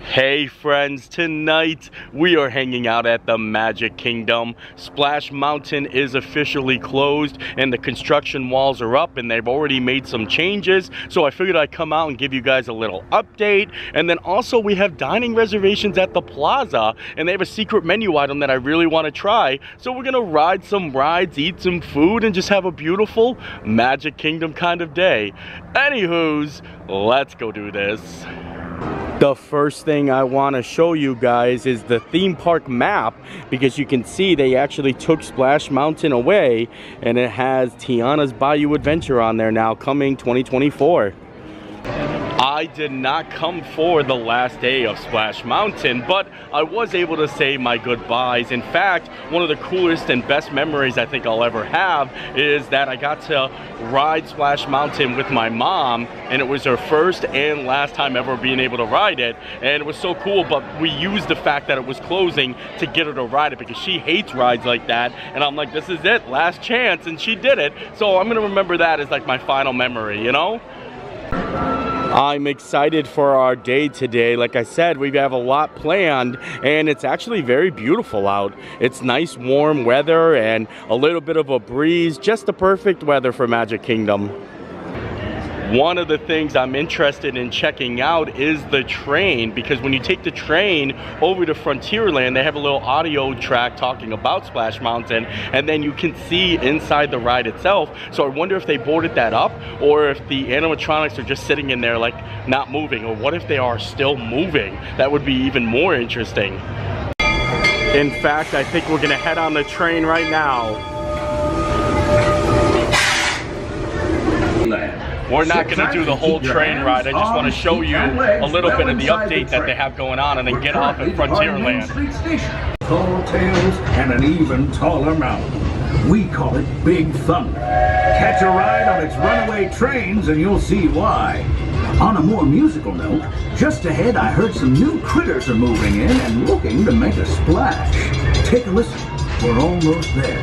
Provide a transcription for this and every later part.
Hey friends, tonight we are hanging out at the Magic Kingdom. Splash Mountain is officially closed and the construction walls are up and they've already made some changes. So I figured I'd come out and give you guys a little update. And then also we have dining reservations at the plaza and they have a secret menu item that I really want to try. So we're gonna ride some rides, eat some food, and just have a beautiful Magic Kingdom kind of day. Anywho's, let's go do this. The first thing I want to show you guys is the theme park map, because you can see they actually took Splash Mountain away and it has Tiana's Bayou Adventure on there now, coming 2024. I did not come for the last day of Splash Mountain, but I was able to say my goodbyes. In fact, one of the coolest and best memories I think I'll ever have is that I got to ride Splash Mountain with my mom, and it was her first and last time ever being able to ride it, and it was so cool. But we used the fact that it was closing to get her to ride it because she hates rides like that, and I'm like, this is it, last chance, and she did it. So I'm gonna remember that as like my final memory, you know? I'm excited for our day today. Like I said, we have a lot planned and it's actually very beautiful out. It's nice warm weather and a little bit of a breeze, just the perfect weather for Magic Kingdom. One of the things I'm interested in checking out is the train, because when you take the train over to Frontierland, they have a little audio track talking about Splash Mountain, and then you can see inside the ride itself. So I wonder if they boarded that up, or if the animatronics are just sitting in there like not moving, or what if they are still moving? That would be even more interesting. In fact, I think we're gonna head on the train right now. We're not going to do the whole train ride. I just want to show you a little bit of the update that they have going on and then get off at Frontierland. Tall tails and an even taller mountain. We call it Big Thunder. Catch a ride on its runaway trains and you'll see why. On a more musical note, just ahead I heard some new critters are moving in and looking to make a splash. Take a listen. We're almost there.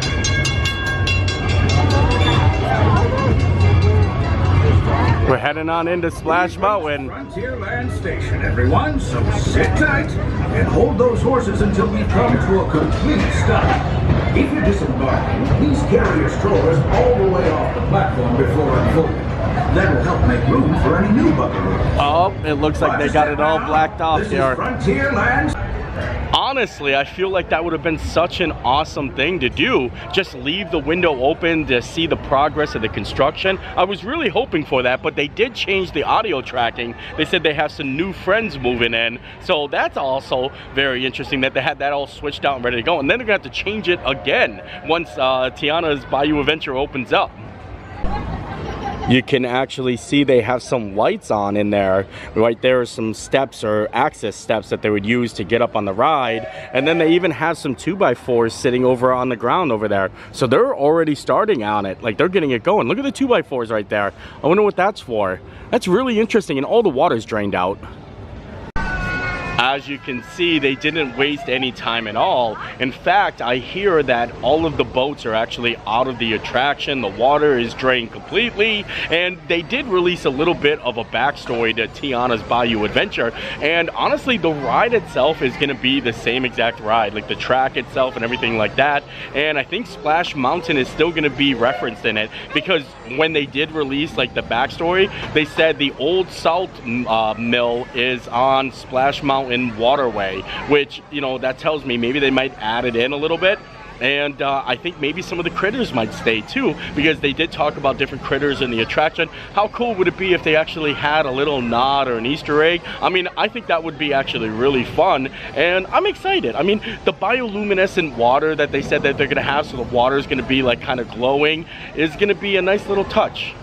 We're heading on into Splash Mountain. Frontierland Station, everyone, so sit tight and hold those horses until we come to a complete stop. If you're disembarking, please carry your strollers all the way off the platform before unfolding. That will help make room for any new buckaroos. Oh, it looks like they got it all blacked off here. Frontierland. Honestly, I feel like that would have been such an awesome thing to do. Just leave the window open to see the progress of the construction. I was really hoping for that, but they did change the audio tracking. They said they have some new friends moving in. So that's also very interesting that they had that all switched out and ready to go. And then they're gonna have to change it again once Tiana's Bayou Adventure opens up. You can actually see they have some lights on in there. Right there are some steps or access steps that they would use to get up on the ride. And then they even have some 2x4s sitting over on the ground over there. So they're already starting on it. Like, they're getting it going. Look at the 2x4s right there. I wonder what that's for. That's really interesting, and all the water's drained out. As you can see, they didn't waste any time at all. In fact, I hear that all of the boats are actually out of the attraction. The water is drained completely, and they did release a little bit of a backstory to Tiana's Bayou Adventure. And honestly, the ride itself is going to be the same exact ride, like the track itself and everything like that. And I think Splash Mountain is still going to be referenced in it, because when they did release like the backstory, they said the old salt mill is on Splash Mountain waterway, which, you know, that tells me maybe they might add it in a little bit. And I think maybe some of the critters might stay too, because they did talk about different critters in the attraction. How cool would it be if they actually had a little nod or an Easter egg? I mean, I think that would be actually really fun, and I'm excited. I mean, the bioluminescent water that they said that they're gonna have, so the water is gonna be like kind of glowing, is gonna be a nice little touch.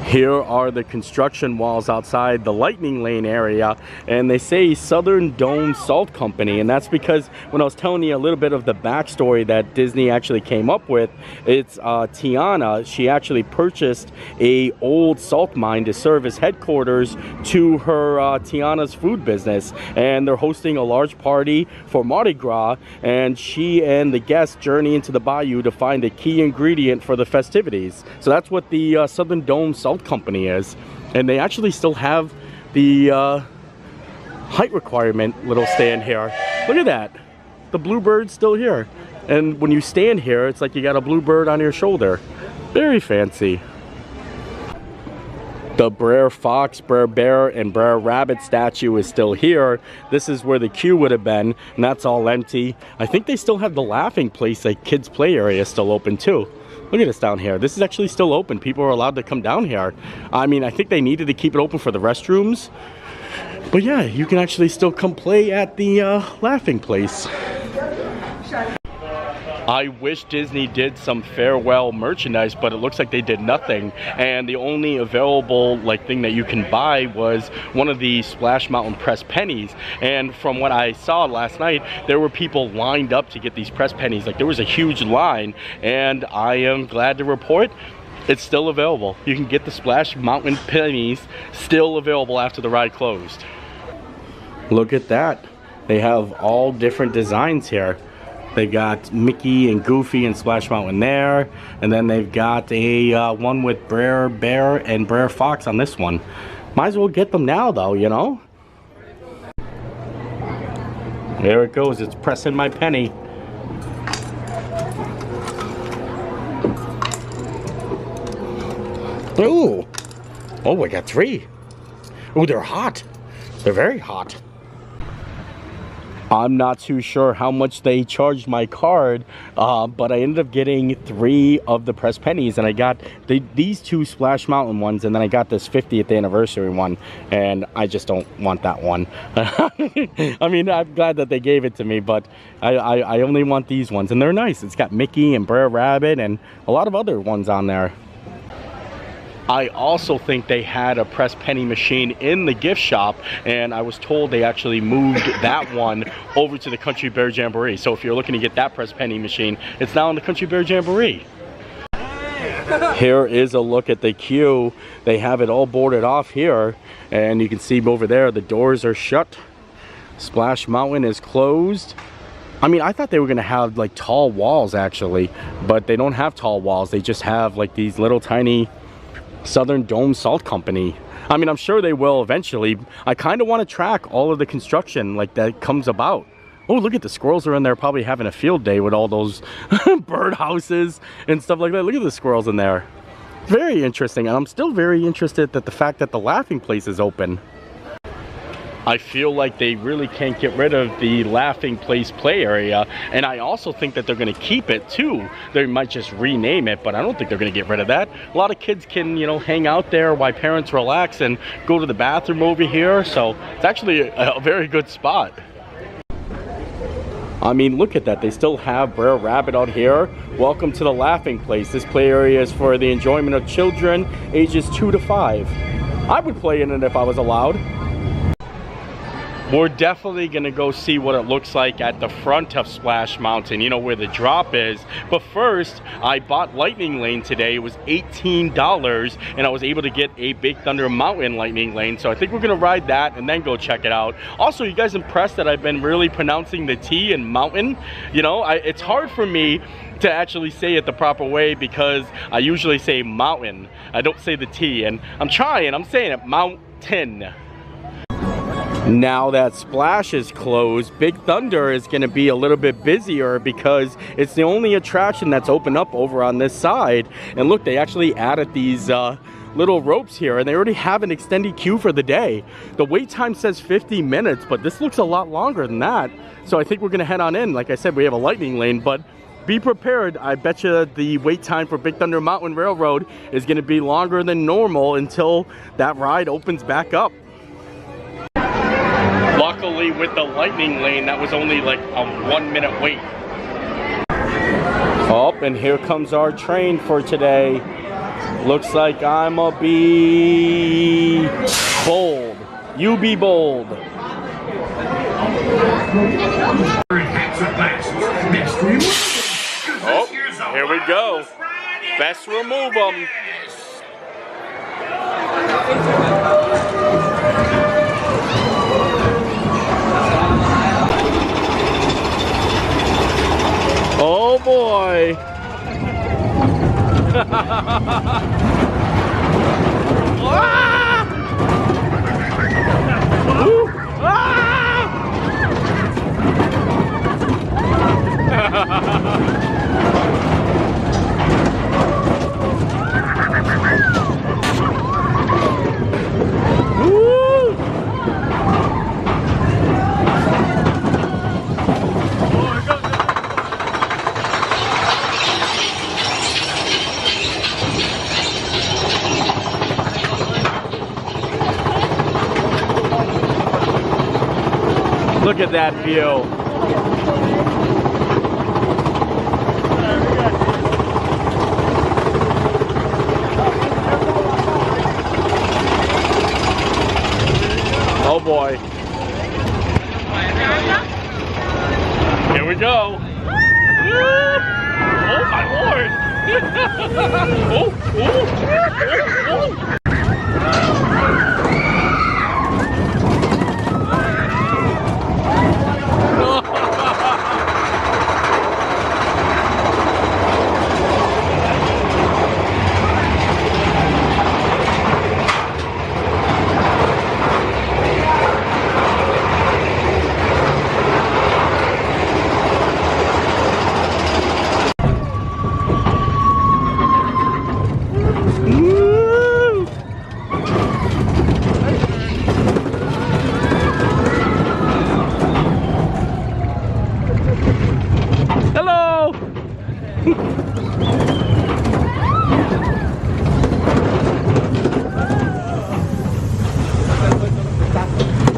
Here are the construction walls outside the Lightning Lane area, and they say Southern Dome Salt Company, and that's because when I was telling you a little bit of the backstory that Disney actually came up with, it's Tiana. She actually purchased a old salt mine to serve as headquarters to her Tiana's food business, and they're hosting a large party for Mardi Gras, and she and the guests journey into the bayou to find a key ingredient for the festivities. So that's what the Southern Dome Salt Company is, and they actually still have the height requirement little stand here. Look at that. The bluebird's still here. And when you stand here, it's like you got a bluebird on your shoulder. Very fancy. The Brer Fox, Brer Bear, and Brer Rabbit statue is still here. This is where the queue would have been, and that's all empty. I think they still have the laughing place, like kids' play area, still open too. Look at this down here. This is actually still open. People are allowed to come down here. I mean, I think they needed to keep it open for the restrooms. But yeah, you can actually still come play at the laughing place. I wish Disney did some farewell merchandise, but it looks like they did nothing. And the only available thing that you can buy was one of the Splash Mountain press pennies. And from what I saw last night, there were people lined up to get these press pennies. Like, there was a huge line, and I am glad to report it's still available. You can get the Splash Mountain pennies still available after the ride closed. Look at that. They have all different designs here. They got Mickey and Goofy and Splash Mountain there, and then they've got a one with Brer Bear and Brer Fox on this one. Might as well get them now though, you know? There it goes, it's pressing my penny. Ooh! Oh, I got 3. Ooh, they're hot. They're very hot. I'm not too sure how much they charged my card, but I ended up getting 3 of the press pennies, and I got these 2 Splash Mountain ones, and then I got this 50th anniversary one, and I just don't want that one. I mean, I'm glad that they gave it to me, but I only want these ones, and they're nice. It's got Mickey and Brer Rabbit and a lot of other ones on there. I also think they had a press penny machine in the gift shop, and I was told they actually moved that one over to the Country Bear Jamboree. So if you're looking to get that press penny machine, it's now in the Country Bear Jamboree. Here is a look at the queue. They have it all boarded off here, and you can see over there the doors are shut. Splash Mountain is closed. I mean, I thought they were gonna have like tall walls actually, but they don't have tall walls. They just have like these little tiny Southern Dome Salt Company. I mean, I'm sure they will eventually. I kind of want to track all of the construction like that comes about. Oh, look at the squirrels are in there probably having a field day with all those bird houses and stuff like that. Look at the squirrels in there. Very interesting, and I'm still very interested that the fact that the laughing place is open. I feel like they really can't get rid of the laughing place play area, and I also think that they're going to keep it too. They might just rename it, but I don't think they're going to get rid of that. A lot of kids can, you know, hang out there while parents relax and go to the bathroom over here, so it's actually a very good spot. I mean, look at that. They still have Brer Rabbit out here. Welcome to the laughing place. This play area is for the enjoyment of children ages 2 to 5. I would play in it if I was allowed. We're definitely gonna go see what it looks like at the front of Splash Mountain, you know, where the drop is. But first, I bought Lightning Lane today. It was $18, and I was able to get a Big Thunder Mountain Lightning Lane. So I think we're gonna ride that and then go check it out. Also, you guys impressed that I've been really pronouncing the T in mountain? You know, it's hard for me to actually say it the proper way because I usually say mountain. I don't say the T, and I'm trying, I'm saying it, mountain. Now that Splash is closed, Big Thunder is going to be a little bit busier because it's the only attraction that's open up over on this side. And look, they actually added these little ropes here, and they already have an extended queue for the day. The wait time says 50 minutes, but this looks a lot longer than that. So I think we're going to head on in. Like I said, we have a lightning lane, but be prepared. I bet you the wait time for Big Thunder Mountain Railroad is going to be longer than normal until that ride opens back up. Luckily, with the lightning lane, that was only like a 1-minute wait. Oh, and here comes our train for today. Looks like I'ma be bold. You be bold. Oh, here we go. Best remove them. Oh boy! Ah! Ooh! Ah! Look at that view. Oh boy. Here we go. Oh my lord. Oh.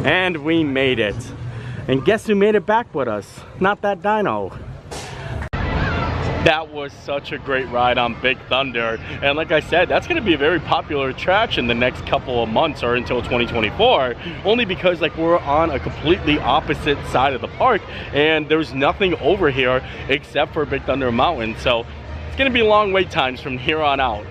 And we made it. And guess who made it back with us? Not that dino. That was such a great ride on Big Thunder. And like I said, that's gonna be a very popular attraction the next couple of months or until 2024. Only because like we're on a completely opposite side of the park and there's nothing over here except for Big Thunder Mountain. So it's gonna be long wait times from here on out.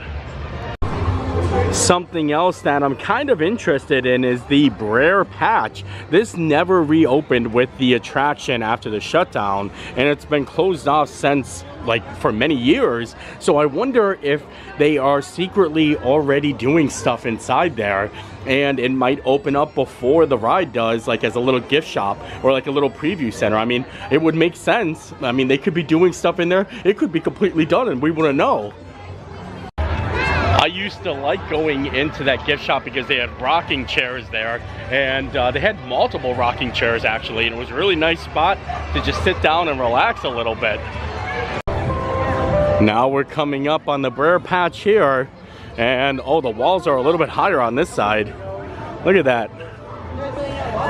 Something else that I'm kind of interested in is the Brer Patch. This never reopened with the attraction after the shutdown, and it's been closed off since like for many years. So I wonder if they are secretly already doing stuff inside there, and it might open up before the ride does, like as a little gift shop or like a little preview center. I mean, it would make sense. I mean, they could be doing stuff in there. It could be completely done and we wouldn't know. I used to like going into that gift shop because they had rocking chairs there, and they had multiple rocking chairs actually, and it was a really nice spot to just sit down and relax a little bit. Now we're coming up on the Brer Patch here, and oh, the walls are a little bit higher on this side. Look at that.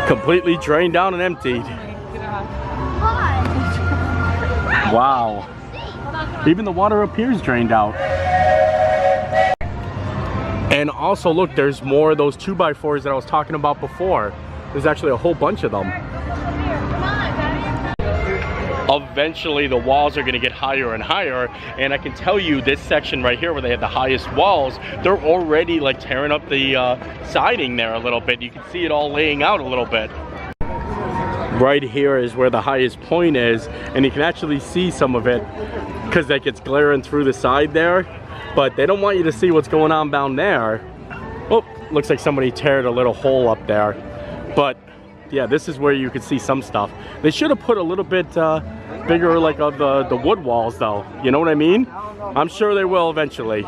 Completely drained down and emptied. Wow. Even the water up here is drained out. And also look, there's more of those 2x4s that I was talking about before. There's actually a whole bunch of them. Eventually the walls are going to get higher and higher, and I can tell you this section right here where they have the highest walls, they're already like tearing up the siding there a little bit. You can see it all laying out a little bit. Right here is where the highest point is, and you can actually see some of it because like it's glaring through the side there. But they don't want you to see what's going on down there. Oh, looks like somebody teared a little hole up there. But yeah, this is where you can see some stuff. They should have put a little bit bigger like of the wood walls though. You know what I mean? I'm sure they will eventually.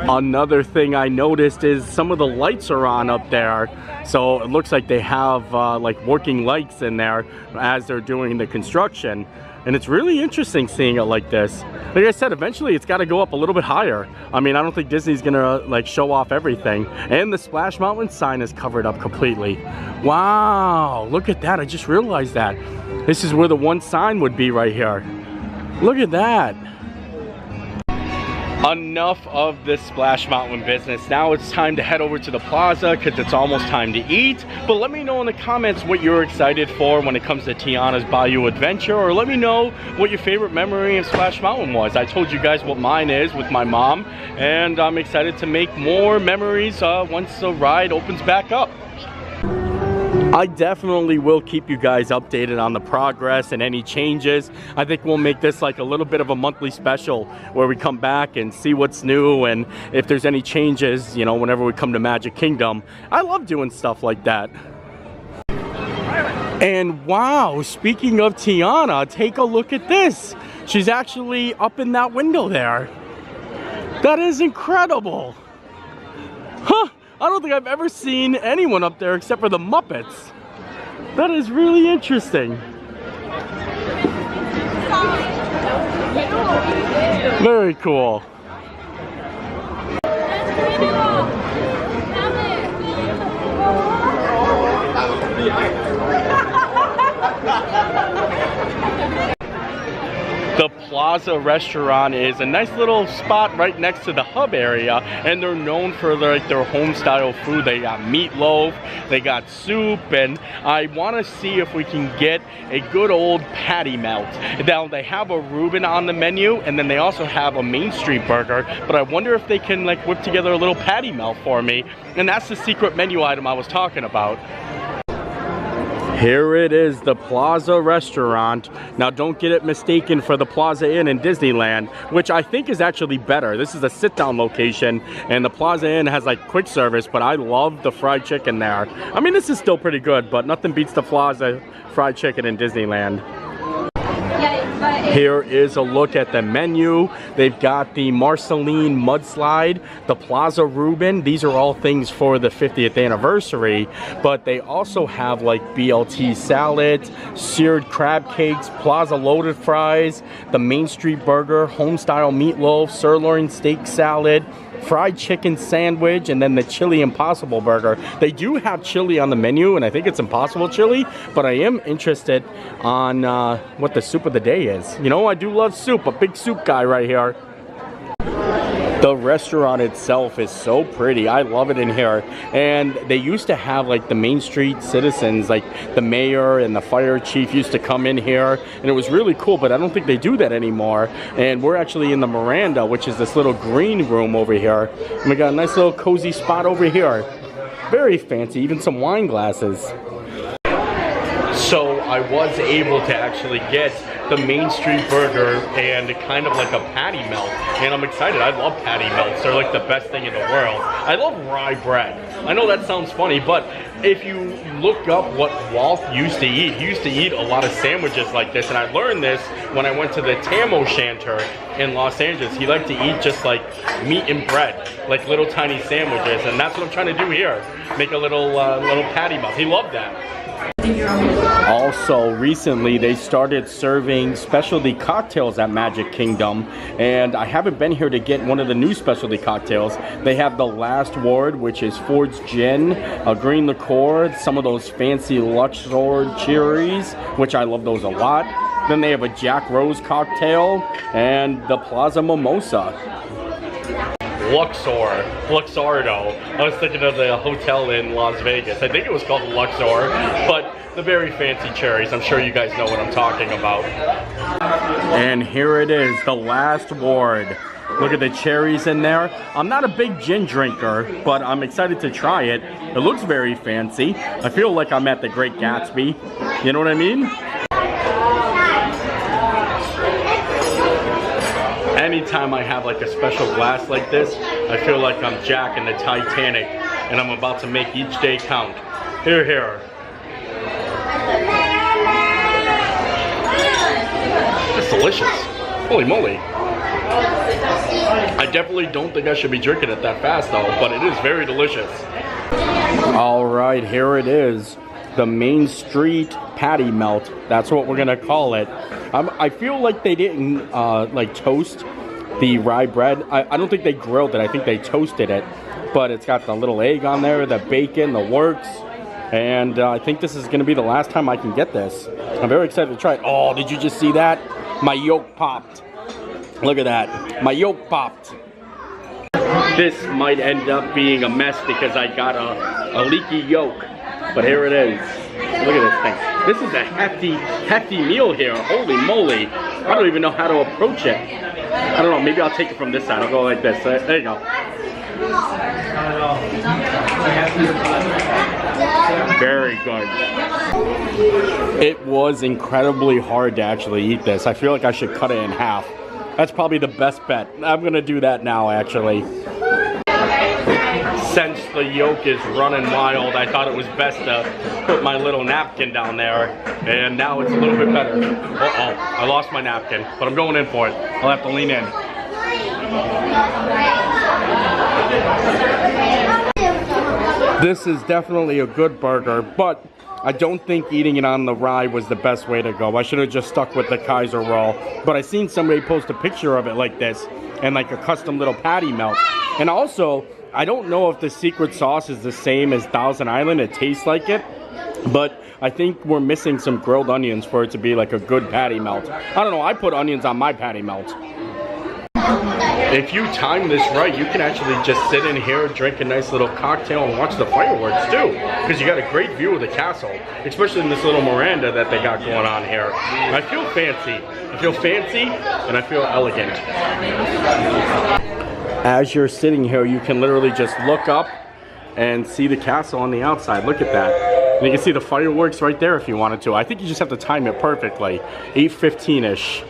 Another thing I noticed is some of the lights are on up there. So it looks like they have like working lights in there as they're doing the construction. And it's really interesting seeing it like this. Like I said, eventually it's got to go up a little bit higher. I mean, I don't think Disney's gonna like show off everything. And the Splash Mountain sign is covered up completely. Wow, look at that. I just realized that. This is where the one sign would be right here. Look at that. Enough of this Splash Mountain business. Now it's time to head over to the plaza because it's almost time to eat. But let me know in the comments what you're excited for when it comes to Tiana's Bayou Adventure, or let me know what your favorite memory of Splash Mountain was. I told you guys what mine is with my mom, and I'm excited to make more memories once the ride opens back up. I definitely will keep you guys updated on the progress and any changes. I think we'll make this like a little bit of a monthly special where we come back and see what's new and if there's any changes, you know, whenever we come to Magic Kingdom. I love doing stuff like that. And wow, speaking of Tiana, take a look at this. She's actually up in that window there. That is incredible. Huh? I don't think I've ever seen anyone up there except for the Muppets. That is really interesting. Very cool. Plaza restaurant is a nice little spot right next to the hub area, and they're known for their home style food. They got meatloaf, they got soup, and I want to see if we can get a good old patty melt. Now they have a Reuben on the menu, and then they also have a Main Street burger, but I wonder if they can like whip together a little patty melt for me, and that's the secret menu item I was talking about. Here it is, the Plaza restaurant. Now don't get it mistaken for the Plaza Inn in Disneyland, which I think is actually better. This is a sit-down location, and the Plaza Inn has like quick service, but I love the fried chicken there. I mean, this is still pretty good, but nothing beats the Plaza fried chicken in Disneyland. Here is a look at the menu. They've got the Marceline Mudslide, the Plaza Reuben. These are all things for the 50th anniversary, but they also have like BLT salad, seared crab cakes, Plaza loaded fries, the Main Street burger, homestyle meatloaf, sirloin steak salad, fried chicken sandwich, and then the chili impossible burger. They do have chili on the menu, and I think it's impossible chili, but I am interested on what the soup of the day is. You know, I do love soup, a big soup guy right here. The restaurant itself is so pretty. I love it in here. And they used to have like the Main Street citizens, like the mayor and the fire chief used to come in here, and it was really cool, but I don't think they do that anymore. And we're actually in the Miranda, which is this little green room over here. And we got a nice little cozy spot over here. Very fancy, even some wine glasses. So I was able to actually get the Main Street burger and kind of like a patty melt, and I'm excited. I love patty melts. They're like the best thing in the world. I love rye bread. I know that sounds funny, but if you look up what Walt used to eat, he used to eat a lot of sandwiches like this, and I learned this when I went to the Tam O'Shanter in Los Angeles. He liked to eat just like meat and bread, like little tiny sandwiches, and that's what I'm trying to do here. Make a little patty melt. He loved that. Also, recently they started serving specialty cocktails at Magic Kingdom, and I haven't been here to get one of the new specialty cocktails. They have the Last Word, which is Ford's Gin, a green liqueur, some of those fancy Luxor cherries, which I love those a lot. Then they have a Jack Rose cocktail and the Plaza Mimosa. Luxardo. I was thinking of the hotel in Las Vegas. I think it was called Luxor, but the very fancy cherries. I'm sure you guys know what I'm talking about. And here it is, the Last Word. Look at the cherries in there. I'm not a big gin drinker, but I'm excited to try it. It looks very fancy. I feel like I'm at the Great Gatsby. You know what I mean? Anytime I have like a special glass like this, I feel like I'm Jack in the Titanic, and I'm about to make each day count. Here, here. It's delicious. Holy moly. I definitely don't think I should be drinking it that fast though, but it is very delicious. All right, here it is. The Main Street patty melt. That's what we're gonna call it. I feel like they didn't like toast the rye bread. I don't think they grilled it. I think they toasted it. But it's got the little egg on there, the bacon, the works. And I think this is gonna be the last time I can get this. I'm very excited to try it. Oh, did you just see that? My yolk popped. Look at that. My yolk popped. This might end up being a mess because I got a leaky yolk. But here it is. Look at this thing. This is a hefty meal here. Holy moly. I don't even know how to approach it. I don't know. Maybe I'll take it from this side. I'll go like this. There you go. Very good. It was incredibly hard to actually eat this. I feel like I should cut it in half. That's probably the best bet. I'm going to do that now, actually. Since the yolk is running wild, I thought it was best to put my little napkin down there, and now it's a little bit better. Uh-oh, I lost my napkin, but I'm going in for it. I'll have to lean in. This is definitely a good burger, but I don't think eating it on the rye was the best way to go. I should have just stuck with the Kaiser roll, but I seen somebody post a picture of it like this, and like a custom little patty melt. And also, I don't know if the secret sauce is the same as Thousand Island. It tastes like it, But I think we're missing some grilled onions for it to be like a good patty melt. I don't know, I put onions on my patty melt. If you time this right, you can actually just sit in here, drink a nice little cocktail, and watch the fireworks too. Because you got a great view of the castle, especially in this little veranda that they got going on here. I feel fancy. I feel fancy, and I feel elegant. As you're sitting here, you can literally just look up and see the castle on the outside. Look at that. And you can see the fireworks right there if you wanted to. I think you just have to time it perfectly. 8:15-ish.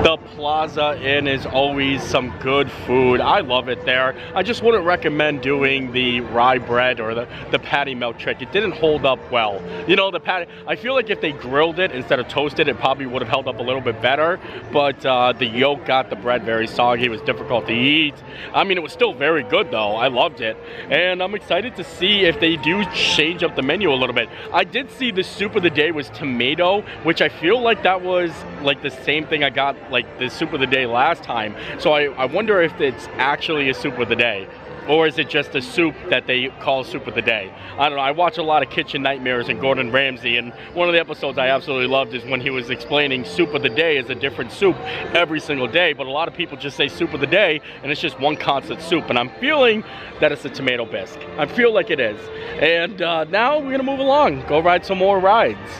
The Plaza Inn is always some good food. I love it there. I just wouldn't recommend doing the rye bread or the patty melt trick. It didn't hold up well. You know, the patty, I feel like if they grilled it instead of toasted, it probably would have held up a little bit better. But the yolk got the bread very soggy. It was difficult to eat. I mean, it was still very good though. I loved it. And I'm excited to see if they do change up the menu a little bit. I did see the soup of the day was tomato, which I feel like that was like the same thing I got like the soup of the day last time. So I wonder if it's actually a soup of the day, or is it just a soup that they call soup of the day? I don't know. I watch a lot of Kitchen Nightmares and Gordon Ramsay, and one of the episodes I absolutely loved is when he was explaining soup of the day is a different soup every single day, but a lot of people just say soup of the day and it's just one constant soup, and I'm feeling that it's a tomato bisque. I feel like it is. And now we're gonna move along, go ride some more rides.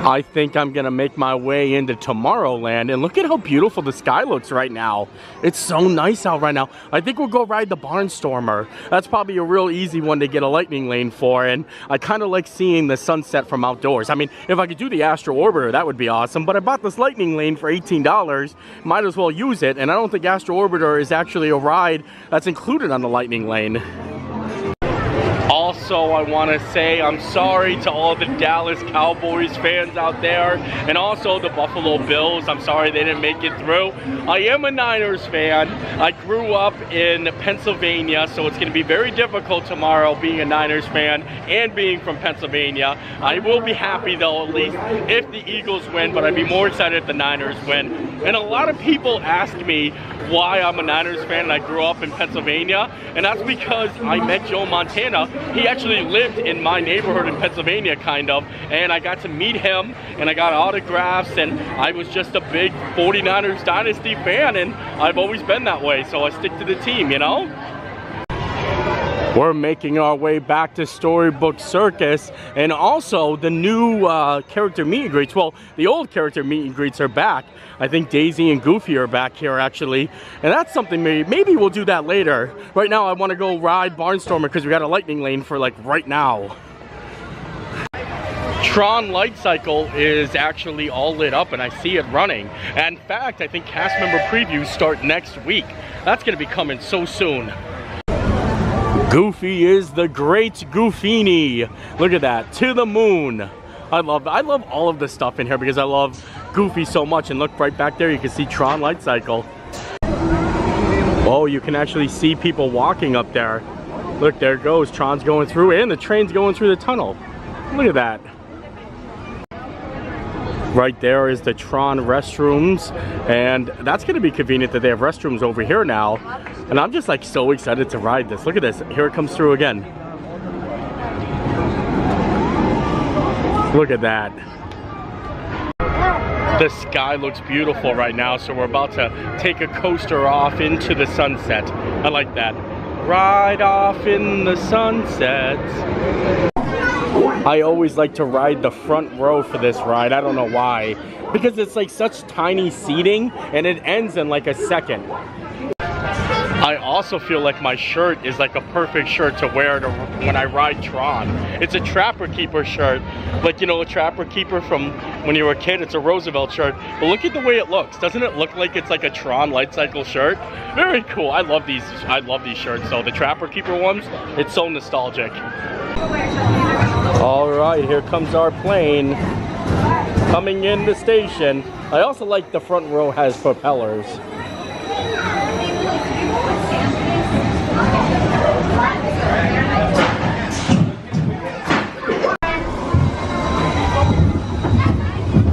I think I'm gonna make my way into Tomorrowland, and look at how beautiful the sky looks right now. It's so nice out right now. I think we'll go ride the Barnstormer. That's probably a real easy one to get a lightning lane for, and I kind of like seeing the sunset from outdoors. I mean, if I could do the Astro Orbiter, that would be awesome, but I bought this lightning lane for $18. Might as well use it, and I don't think Astro Orbiter is actually a ride that's included on the lightning lane. Also, I want to say I'm sorry to all the Dallas Cowboys fans out there, and also the Buffalo Bills. I'm sorry they didn't make it through. I am a Niners fan. I grew up in Pennsylvania, so it's going to be very difficult tomorrow being a Niners fan and being from Pennsylvania. I will be happy though, at least if the Eagles win, but I'd be more excited if the Niners win. And a lot of people ask me why I'm a Niners fan and I grew up in Pennsylvania, and that's because I met Joe Montana. He actually lived in my neighborhood in Pennsylvania, kind of, and I got to meet him, and I got autographs, and I was just a big 49ers Dynasty fan, and I've always been that way, so I stick to the team, you know? We're making our way back to Storybook Circus, and also the new character meet and greets. Well, the old character meet and greets are back. I think Daisy and Goofy are back here actually, and that's something maybe we'll do that later. Right now I want to go ride Barnstormer because we got a lightning lane for like right now. Tron Light Cycle is actually all lit up and I see it running. And in fact, I think cast member previews start next week. That's going to be coming so soon. Goofy is the great Goofini. Look at that, to the moon. I love all of this stuff in here because I love Goofy so much. And look right back there, you can see Tron Light Cycle. Oh, you can actually see people walking up there. Look, there it goes, Tron's going through and the train's going through the tunnel. Look at that. Right there is the Tron restrooms, and that's going to be convenient that they have restrooms over here now. And I'm just like so excited to ride this. Look at this, here it comes through again. Look at that. The sky looks beautiful right now, so we're about to take a coaster off into the sunset. I like that. Ride off in the sunset. I always like to ride the front row for this ride. I don't know why. Because it's like such tiny seating and it ends in like a second. I also feel like my shirt is like a perfect shirt to wear when I ride Tron. It's a Trapper Keeper shirt. Like, you know, a Trapper Keeper from when you were a kid, it's a Roosevelt shirt. But look at the way it looks. Doesn't it look like it's like a Tron Light Cycle shirt? Very cool. I love these shirts. So the Trapper Keeper ones, it's so nostalgic. All right, here comes our plane coming in the station. I also like the front row has propellers.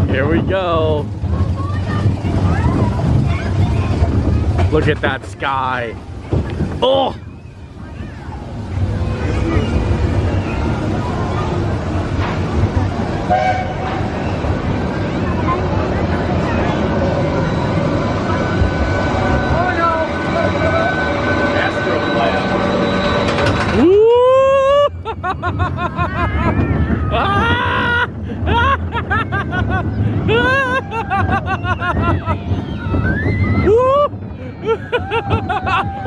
Here we go. Look at that sky. Oh!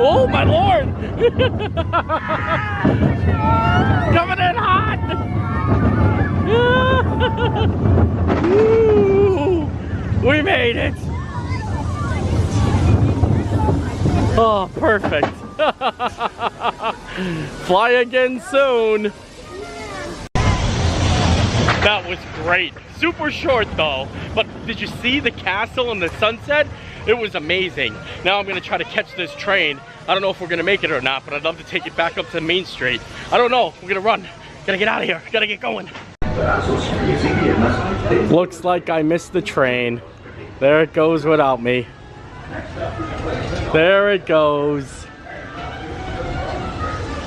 Oh my lord! Coming in hot! We made it! Oh, perfect. Fly again soon. That was great. Super short though. But did you see the castle and the sunset? It was amazing. Now I'm gonna try to catch this train. I don't know if we're gonna make it or not, but I'd love to take it back up to Main Street. I don't know. We're gonna run. Gotta get out of here. Gotta get going. Looks like I missed the train. There it goes without me. There it goes.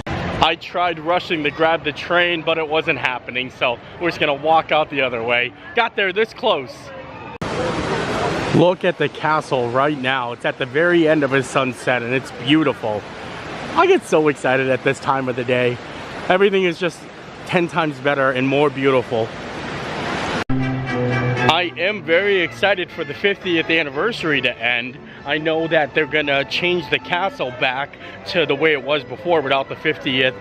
I tried rushing to grab the train, but it wasn't happening, so we're just gonna walk out the other way. Got there this close. Look at the castle right now. It's at the very end of a sunset and it's beautiful. I get so excited at this time of the day. Everything is just 10 times better and more beautiful. I am very excited for the 50th anniversary to end. I know that they're gonna change the castle back to the way it was before without the 50th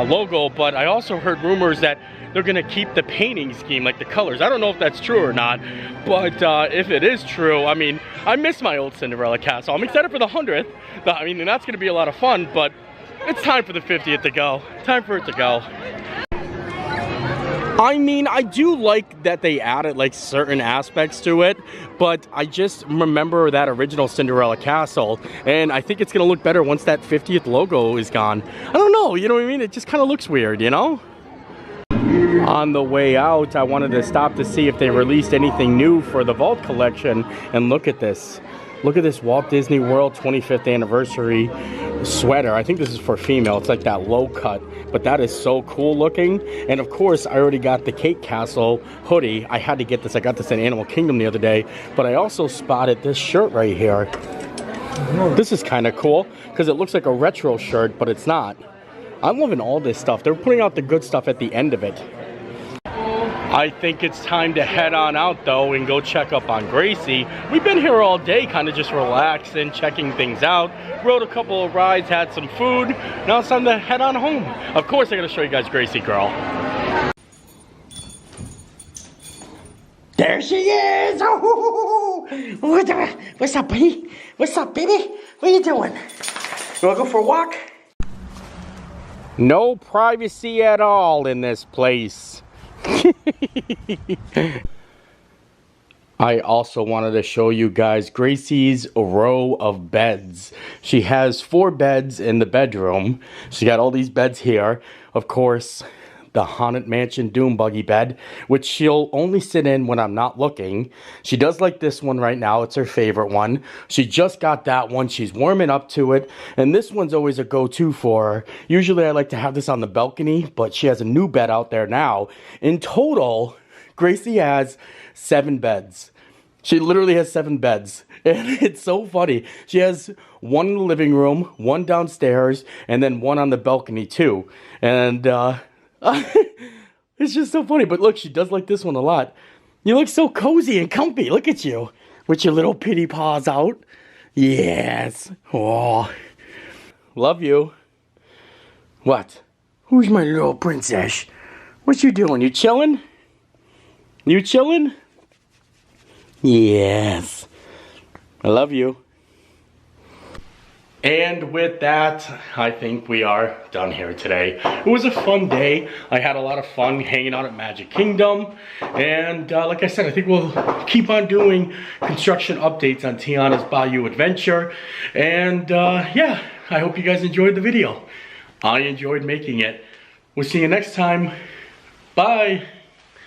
logo, but I also heard rumors that they're gonna keep the painting scheme, like the colors. I don't know if that's true or not, but if it is true, I mean, I miss my old Cinderella castle. I'm excited for the 100th. I mean, that's gonna be a lot of fun, but it's time for the 50th to go. Time for it to go. I mean, I do like that they added like certain aspects to it, but I just remember that original Cinderella castle, and I think it's gonna look better once that 50th logo is gone. I don't know, you know what I mean? It just kind of looks weird, you know? On the way out, I wanted to stop to see if they released anything new for the Vault collection, and look at this. Look at this Walt Disney World 25th anniversary sweater. I think this is for female. It's like that low cut, but that is so cool looking. And of course, I already got the Cake Castle hoodie. I had to get this. I got this in Animal Kingdom the other day, but I also spotted this shirt right here. This is kind of cool because it looks like a retro shirt, but it's not. I'm loving all this stuff. They're putting out the good stuff at the end of it. I think it's time to head on out though and go check up on Gracie. We've been here all day kind of just relaxing, checking things out. Rode a couple of rides, had some food. Now it's time to head on home. Of course I gotta show you guys Gracie girl. There she is! Oh, what's up, buddy? What's up, baby? What are you doing? You wanna go for a walk? No privacy at all in this place. I also wanted to show you guys Gracie's row of beds. She has 4 beds in the bedroom. She got all these beds here. Of course, the Haunted Mansion Doom Buggy bed, which she'll only sit in when I'm not looking. She does like this one right now. It's her favorite one. She just got that one. She's warming up to it. And this one's always a go-to for her. Usually I like to have this on the balcony, but she has a new bed out there now. In total, Gracie has 7 beds. She literally has 7 beds. And it's so funny. She has one in the living room, one downstairs, and then one on the balcony too. And it's just so funny. But look, she does like this one a lot. You look so cozy and comfy. Look at you with your little pitty paws out. Yes. Oh, love you. What? Who's my little princess? What you doing? You chilling? You chilling? Yes. I love you. And with that, I think we are done here today. It was a fun day. I had a lot of fun hanging out at Magic Kingdom. And like I said, I think we'll keep on doing construction updates on Tiana's Bayou Adventure. And yeah, I hope you guys enjoyed the video. I enjoyed making it. We'll see you next time. Bye.